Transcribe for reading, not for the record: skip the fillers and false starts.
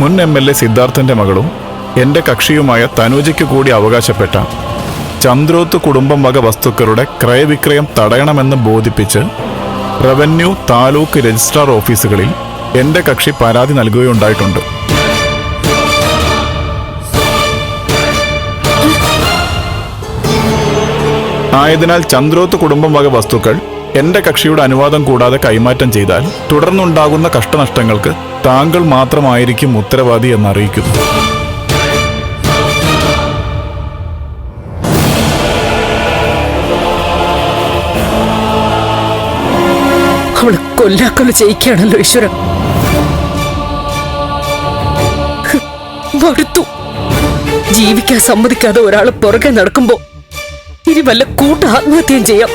മുൻ MLA സിദ്ധാർത്ഥന്റെ മകളും എന്റെ കക്ഷിയുമായ തനുജയ്ക്ക് കൂടി അവകാശപ്പെട്ട ചന്ദ്രോത്ത് കുടുംബം വക വസ്തുക്കളുടെ ക്രയവിക്രയം തടയണമെന്ന് ബോധിപ്പിച്ച് റവന്യൂ താലൂക്ക് രജിസ്ട്രാർ ഓഫീസുകളിൽ എന്റെ കക്ഷി പരാതി നൽകുകയുണ്ടായിട്ടുണ്ട്. ആയതിനാൽ ചന്ദ്രോത്ത് കുടുംബം വക വസ്തുക്കൾ എന്റെ കക്ഷിയുടെ അനുവാദം കൂടാതെ കൈമാറ്റം ചെയ്താൽ തുടർന്നുണ്ടാകുന്ന കഷ്ടനഷ്ടങ്ങൾക്ക് താങ്കൾ മാത്രമായിരിക്കും ഉത്തരവാദി എന്നറിയിക്കുന്നു. അവള് കൊല്ലാക്കൊല്ല ചെയ്യിക്കുകയാണല്ലോ ഈശ്വര. മടുത്തു. ജീവിക്കാൻ സമ്മതിക്കാതെ ഒരാള് പുറകെ നടക്കുമ്പോ ഇനി വല്ല കൂട്ട ആത്മഹത്യയും ചെയ്യാം.